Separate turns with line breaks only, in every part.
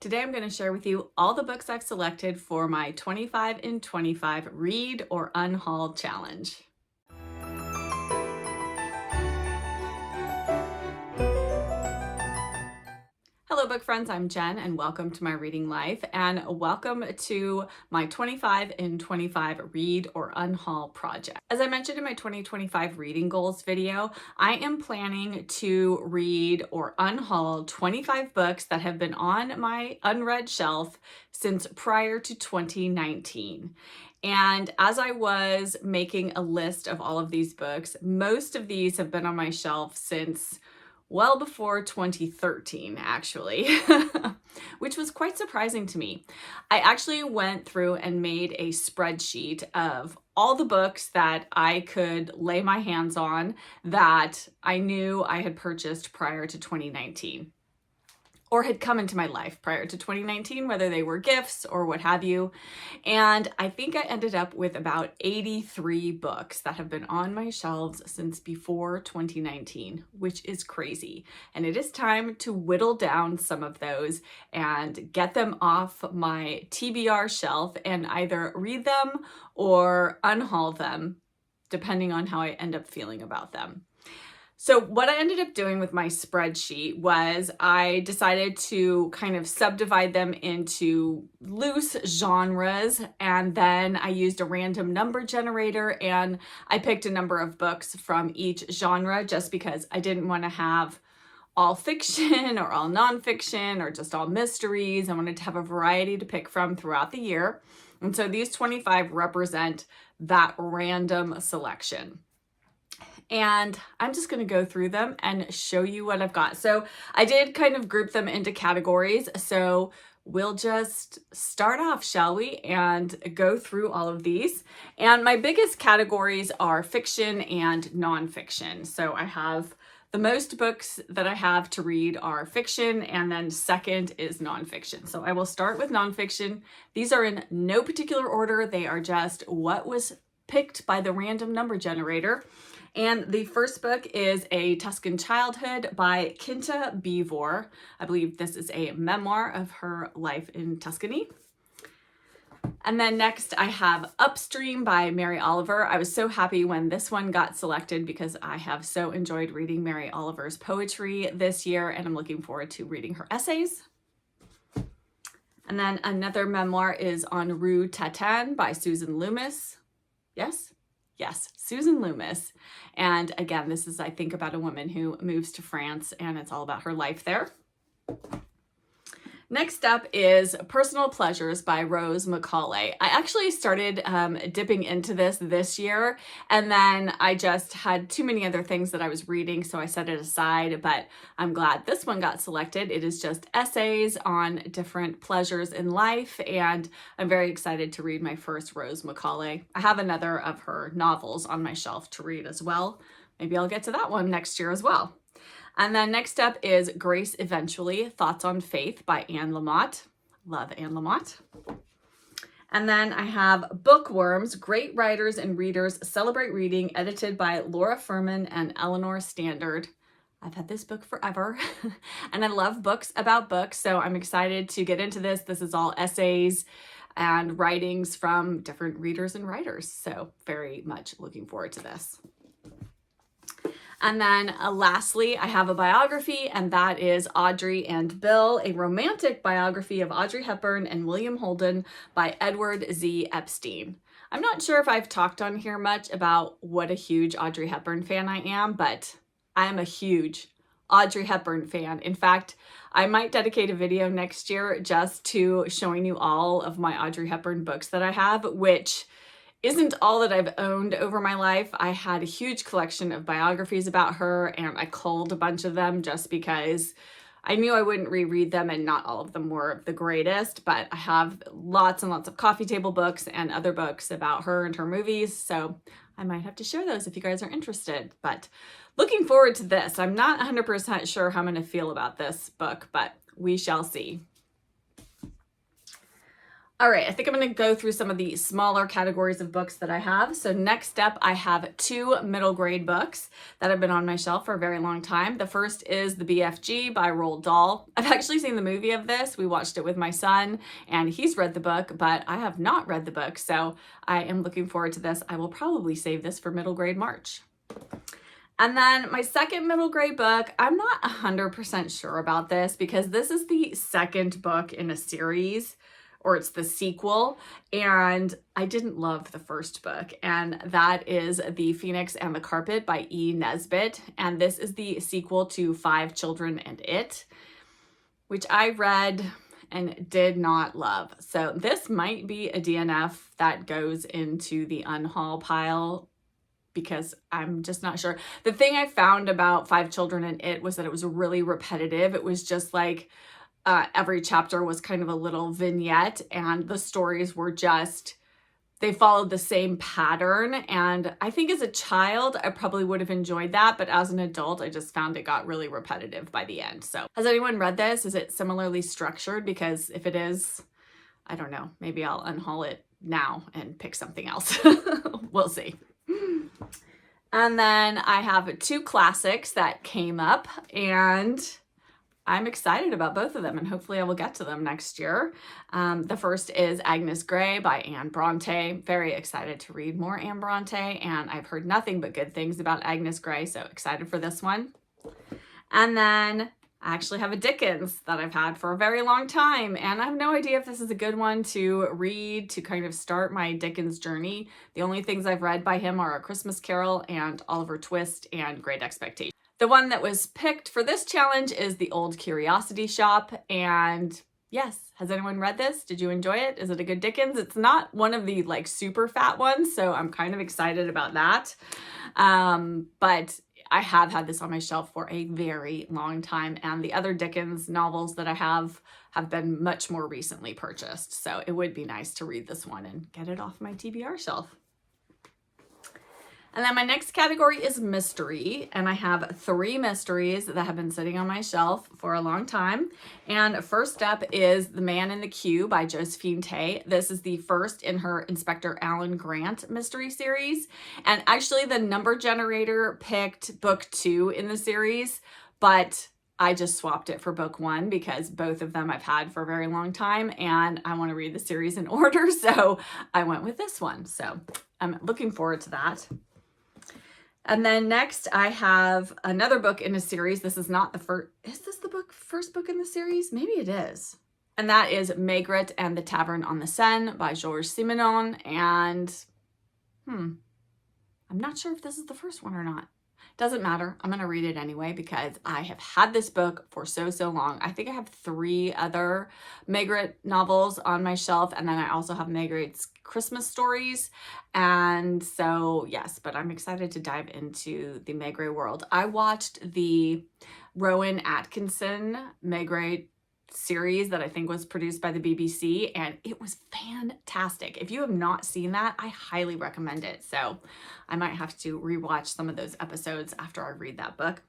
Today I'm going to share with you all the books I've selected for my 25 in 25 Read or Unhaul challenge. Hello book friends, I'm Jen and welcome to my reading life and welcome to my 25 in 25 Read or Unhaul project. As I mentioned in my 2025 reading goals video, I am planning to read or unhaul 25 books that have been on my unread shelf since prior to 2019. And as I was making a list of all of these books, most of these have been on my shelf since well before 2013, actually, which was quite surprising to me. I actually went through and made a spreadsheet of all the books that I could lay my hands on that I knew I had purchased prior to 2019. Or had come into my life prior to 2019, whether they were gifts or what have you. And I think I ended up with about 83 books that have been on my shelves since before 2019, which is crazy. And it is time to whittle down some of those and get them off my TBR shelf and either read them or unhaul them, depending on how I end up feeling about them. So what I ended up doing with my spreadsheet was I decided to kind of subdivide them into loose genres, and then I used a random number generator and I picked a number of books from each genre just because I didn't want to have all fiction or all nonfiction or just all mysteries. I wanted to have a variety to pick from throughout the year. And so these 25 represent that random selection. And I'm just going to go through them and show you what I've got. So I did kind of group them into categories. So we'll just start off, shall we, and go through all of these. And my biggest categories are fiction and nonfiction. So I have the most books that I have to read are fiction, and then second is nonfiction. So I will start with nonfiction. These are in no particular order. They are just what was picked by the random number generator. And the first book is A Tuscan Childhood by Kinta Beevor. I believe this is a memoir of her life in Tuscany. And then next I have Upstream by Mary Oliver. I was so happy when this one got selected because I have so enjoyed reading Mary Oliver's poetry this year, and I'm looking forward to reading her essays. And then another memoir is En Rue Tatin by Susan Loomis. Yes? Yes, Susan Loomis. And again, this is, I think, about a woman who moves to France and it's all about her life there. Next up is Personal Pleasures by Rose Macaulay. I actually started dipping into this year, and then I just had too many other things that I was reading, so I set it aside, but I'm glad this one got selected. It is just essays on different pleasures in life, and I'm very excited to read my first Rose Macaulay. I have another of her novels on my shelf to read as well. Maybe I'll get to that one next year as well. And then next up is Grace Eventually, Thoughts on Faith by Anne Lamott. Love Anne Lamott. And then I have Bookworms, Great Writers and Readers Celebrate Reading, edited by Laura Furman and Eleanor Standard. I've had this book forever, and I love books about books, so I'm excited to get into this. This is all essays and writings from different readers and writers, so very much looking forward to this. And then lastly, I have a biography, and that is Audrey and Bill, a romantic biography of Audrey Hepburn and William Holden by Edward Z. Epstein. I'm not sure if I've talked on here much about what a huge Audrey Hepburn fan I am, but I am a huge Audrey Hepburn fan. In fact, I might dedicate a video next year just to showing you all of my Audrey Hepburn books that I have, which isn't all that I've owned over my life. I had a huge collection of biographies about her, and I culled a bunch of them just because I knew I wouldn't reread them, and not all of them were the greatest, but I have lots and lots of coffee table books and other books about her and her movies, so I might have to share those if you guys are interested. But looking forward to this. I'm not 100% sure how I'm going to feel about this book, but we shall see. All right, I think I'm going to go through some of the smaller categories of books that I have. So next up, I have 2 middle grade books that have been on my shelf for a very long time. The first is The BFG by Roald Dahl. I've actually seen the movie of this. We watched it with my son, and he's read the book, but I have not read the book, so I am looking forward to this. I will probably save this for middle grade March. And then my second middle grade book, I'm not 100% sure about this because this is the second book in a series, or it's the sequel, and I didn't love the first book, and that is The Phoenix and the Carpet by E. Nesbit, and this is the sequel to 5 Children and It, which I read and did not love. So this might be a DNF that goes into the Unhaul pile because I'm just not sure. The thing I found about 5 Children and It was that it was really repetitive. It was just like every chapter was kind of a little vignette, and the stories were just, they followed the same pattern. And I think as a child, I probably would have enjoyed that, but as an adult, I just found it got really repetitive by the end. So has anyone read this? Is it similarly structured? Because if it is, I don't know, maybe I'll unhaul it now and pick something else. We'll see. And then I have 2 classics that came up, and I'm excited about both of them, and hopefully I will get to them next year. The first is Agnes Grey by Anne Bronte. Very excited to read more Anne Bronte, and I've heard nothing but good things about Agnes Grey, so excited for this one. And then I actually have a Dickens that I've had for a very long time, and I have no idea if this is a good one to read to kind of start my Dickens journey. The only things I've read by him are A Christmas Carol and Oliver Twist and Great Expectations. The one that was picked for this challenge is The Old Curiosity Shop, and yes, has anyone read this? Did you enjoy it? Is it a good Dickens? It's not one of the like super fat ones, so I'm kind of excited about that. But I have had this on my shelf for a very long time, and the other Dickens novels that I have been much more recently purchased, so it would be nice to read this one and get it off my TBR shelf. And then my next category is mystery, and I have 3 mysteries that have been sitting on my shelf for a long time. And first up is The Man in the Queue by Josephine Tey. This is the first in her Inspector Alan Grant mystery series. And actually the number generator picked book 2 in the series, but I just swapped it for book 1 because both of them I've had for a very long time and I want to read the series in order, so I went with this one. So I'm looking forward to that. And then next I have another book in a series. This is not the first, is this the first book in the series? Maybe it is. And that is Maigret and the Tavern on the Seine by Georges Simenon. And I'm not sure if this is the first one or not. Doesn't matter. I'm going to read it anyway because I have had this book for so long. I think I have 3 other Maigret novels on my shelf, and then I also have Maigret's Christmas stories. And so, yes, but I'm excited to dive into the Maigret world. I watched the Rowan Atkinson Maigret series that I think was produced by the BBC, and it was fantastic. If you have not seen that, I highly recommend it. So I might have to rewatch some of those episodes after I read that book.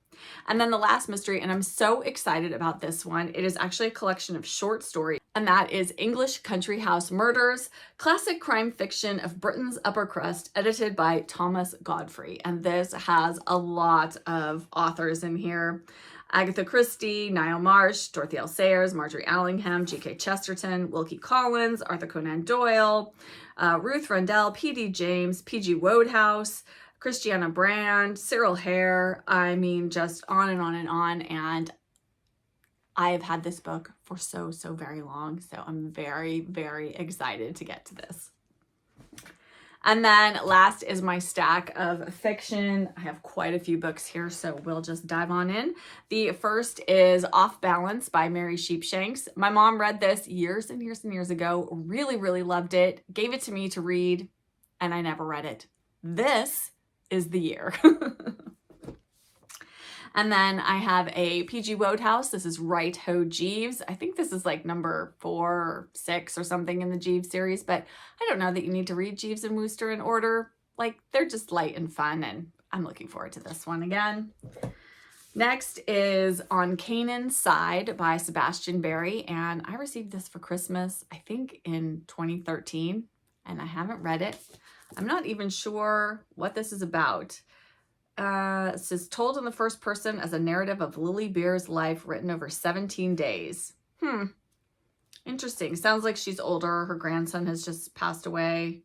And then the last mystery, and I'm so excited about this one. It is actually a collection of short stories, and that is English Country House Murders, classic crime fiction of Britain's upper crust, edited by Thomas Godfrey. And this has a lot of authors in here. Agatha Christie, Niall Marsh, Dorothy L. Sayers, Marjorie Allingham, G.K. Chesterton, Wilkie Collins, Arthur Conan Doyle, Ruth Rendell, P.D. James, P.G. Wodehouse, Christiana Brand, Cyril Hare. I mean, just on and on and on. And I have had this book for so very long. So I'm very excited to get to this. And then last is my stack of fiction. I have quite a few books here, so we'll just dive on in. The first is Off Balance by Mary Sheepshanks. My mom read this years and years ago, really loved it, gave it to me to read, and I never read it. This is the year. And then I have a P.G. Wodehouse. This is Right Ho Jeeves. I think this is like number 4 or 6 or something in the Jeeves series, but I don't know that you need to read Jeeves and Wooster in order. Like, they're just light and fun, and I'm looking forward to this one again. Next is On Canaan's Side by Sebastian Barry, and I received this for Christmas, I think in 2013, and I haven't read it. I'm not even sure what this is about. It says, told in the first person as a narrative of Lily Beer's life written over 17 days. Interesting. Sounds like she's older. Her grandson has just passed away.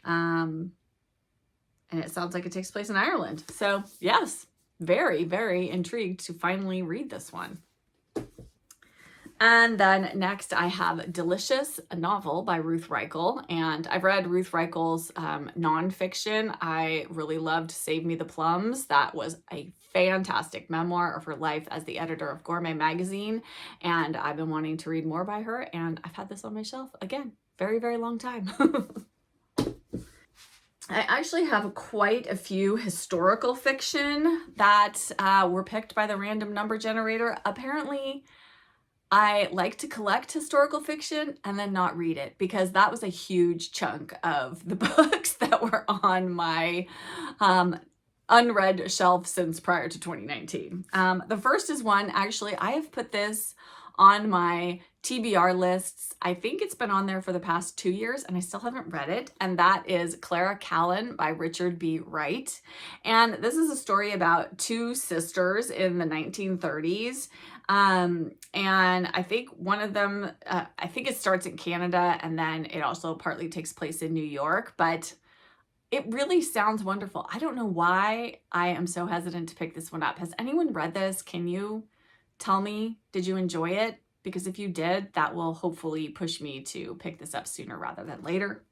And it sounds like it takes place in Ireland. So yes, very, very intrigued to finally read this one. And then next I have Delicious, a novel by Ruth Reichel. And I've read Ruth Reichel's nonfiction. I really loved Save Me the Plums. That was a fantastic memoir of her life as the editor of Gourmet magazine. And I've been wanting to read more by her. And I've had this on my shelf, again, very, very long time. I actually have quite a few historical fiction that were picked by the random number generator. Apparently, I like to collect historical fiction and then not read it because that was a huge chunk of the books that were on my unread shelf since prior to 2019. The first is one, actually, I have put this on my TBR lists. I think it's been on there for the past 2 years and I still haven't read it. And that is Clara Callan by Richard B. Wright. And this is a story about two sisters in the 1930s. And I think one of them, I think it starts in Canada and then it also partly takes place in New York, but it really sounds wonderful. I don't know why I am so hesitant to pick this one up. Has anyone read this? Can you tell me, did you enjoy it? Because if you did, that will hopefully push me to pick this up sooner rather than later.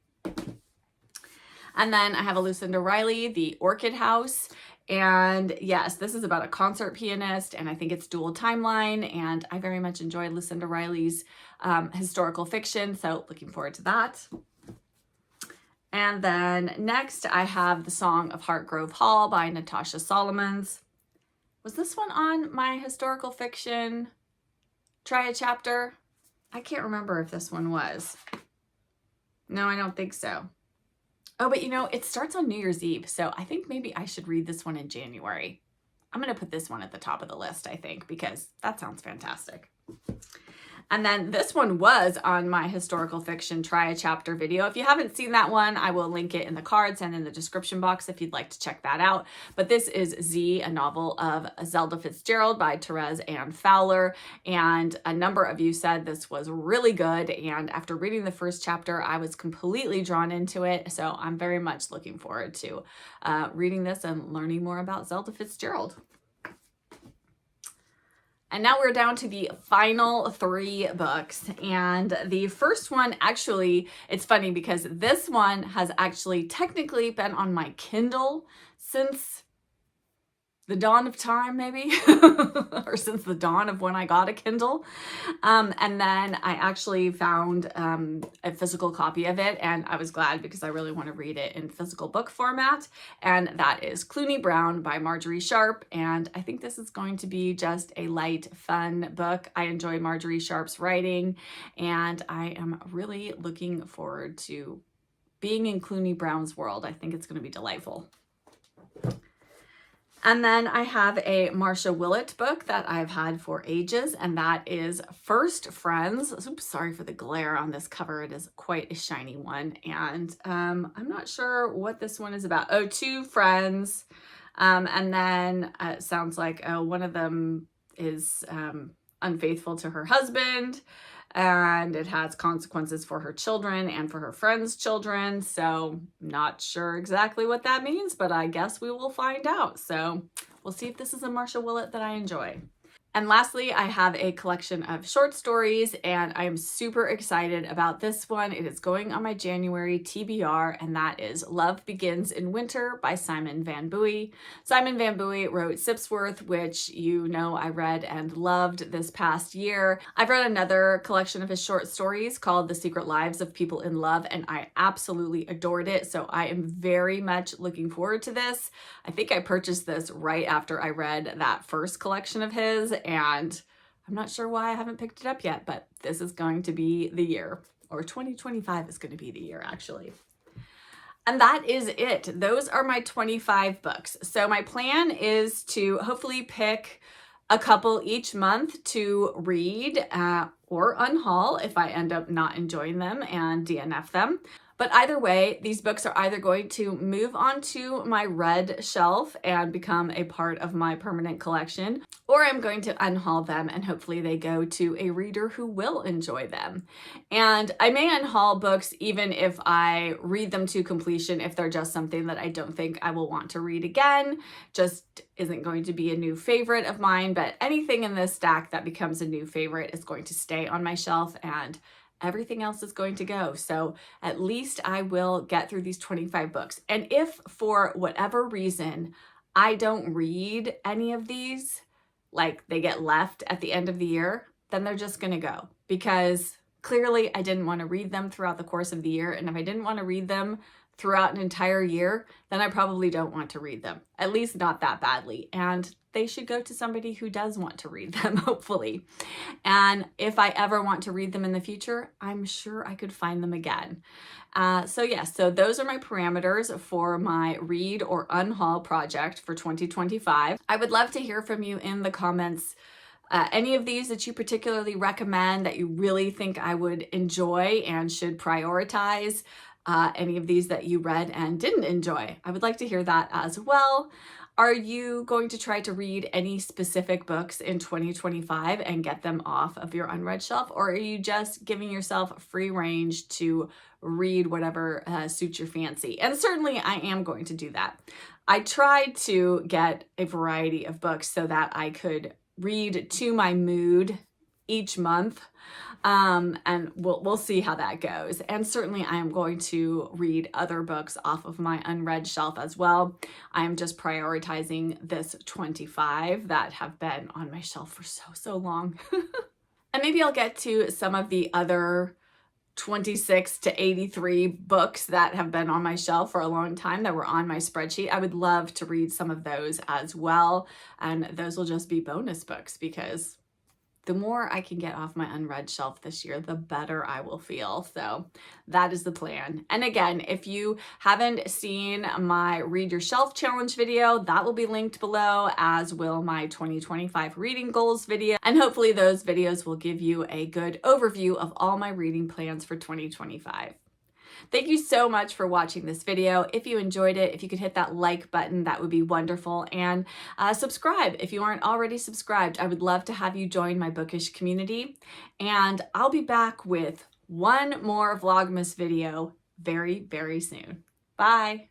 And then I have a Lucinda Riley, The Orchid House. And yes, this is about a concert pianist, and I think it's dual timeline, and I very much enjoyed Lucinda Riley's historical fiction, so looking forward to that. And then next I have The Song of Hartgrove Hall by Natasha Solomons. Was this one on my historical fiction try a chapter? I can't remember if this one was. No, I don't think so. Oh, but you know, it starts on New Year's Eve, so I think maybe I should read this one in January. I'm going to put this one at the top of the list, I think, because that sounds fantastic. And then this one was on my historical fiction try a chapter video. If you haven't seen that one, I will link it in the cards and in the description box if you'd like to check that out. But this is Z, a novel of Zelda Fitzgerald by Therese Ann Fowler. And a number of you said this was really good. And after reading the first chapter, I was completely drawn into it. So I'm very much looking forward to reading this and learning more about Zelda Fitzgerald. And now we're down to the final 3 books. And the first one, actually, it's funny because this one has actually technically been on my Kindle since the dawn of time, maybe, or since the dawn of when I got a Kindle. And then I actually found a physical copy of it, and I was glad because I really want to read it in physical book format. And that is Clooney Brown by Marjorie Sharp. And I think this is going to be just a light, fun book. I enjoy Marjorie Sharp's writing, and I am really looking forward to being in Clooney Brown's world. I think it's going to be delightful. And then I have a Marcia Willett book that I've had for ages, and that is First Friends. Oops, sorry for the glare on this cover. It is quite a shiny one, and I'm not sure what this one is about. Oh, 2 friends, and then it sounds like one of them is unfaithful to her husband, and it has consequences for her children and for her friends' children. So not sure exactly what that means, but I guess we will find out. So we'll see if this is a Marcia Willett that I enjoy. And lastly, I have a collection of short stories, and I am super excited about this one. It is going on my January TBR, and that is Love Begins in Winter by Simon Van Buie. Simon Van Buie wrote Sipsworth, which you know I read and loved this past year. I've read another collection of his short stories called The Secret Lives of People in Love, and I absolutely adored it. So I am very much looking forward to this. I think I purchased this right after I read that first collection of his, and I'm not sure why I haven't picked it up yet, but this is going to be the year, or 2025 is going to be the year, actually. And that is it. Those are my 25 books. So my plan is to hopefully pick a couple each month to read or unhaul if I end up not enjoying them and DNF them. But either way, these books are either going to move onto my red shelf and become a part of my permanent collection, or I'm going to unhaul them and hopefully they go to a reader who will enjoy them. And I may unhaul books even if I read them to completion, if they're just something that I don't think I will want to read again, just isn't going to be a new favorite of mine. But anything in this stack that becomes a new favorite is going to stay on my shelf, and everything else is going to go. So at least I will get through these 25 books. And if for whatever reason I don't read any of these, like they get left at the end of the year, then they're just going to go, because clearly I didn't want to read them throughout the course of the year. And if I didn't want to read them throughout an entire year, then I probably don't want to read them, at least not that badly. And they should go to somebody who does want to read them, hopefully. And if I ever want to read them in the future, I'm sure I could find them again. So those are my parameters for my read or unhaul project for 2025. I would love to hear from you in the comments. Any of these that you particularly recommend, that you really think I would enjoy and should prioritize. Any of these that you read and didn't enjoy. I would like to hear that as well. Are you going to try to read any specific books in 2025 and get them off of your unread shelf? Or are you just giving yourself free range to read whatever suits your fancy? And certainly I am going to do that. I tried to get a variety of books so that I could read to my mood each month. And we'll see how that goes. And certainly I am going to read other books off of my unread shelf as well. I am just prioritizing this 25 that have been on my shelf for so long. And maybe I'll get to some of the other 26 to 83 books that have been on my shelf for a long time that were on my spreadsheet. I would love to read some of those as well. And those will just be bonus books, because the more I can get off my unread shelf this year, the better I will feel. So that is the plan. And again, if you haven't seen my Read Your Shelf Challenge video, that will be linked below, as will my 2025 reading goals video. And hopefully those videos will give you a good overview of all my reading plans for 2025. Thank you so much for watching this video. If you enjoyed it, if you could hit that like button, that would be wonderful. And subscribe if you aren't already subscribed. I would love to have you join my bookish community. And I'll be back with one more Vlogmas video very, very soon. Bye.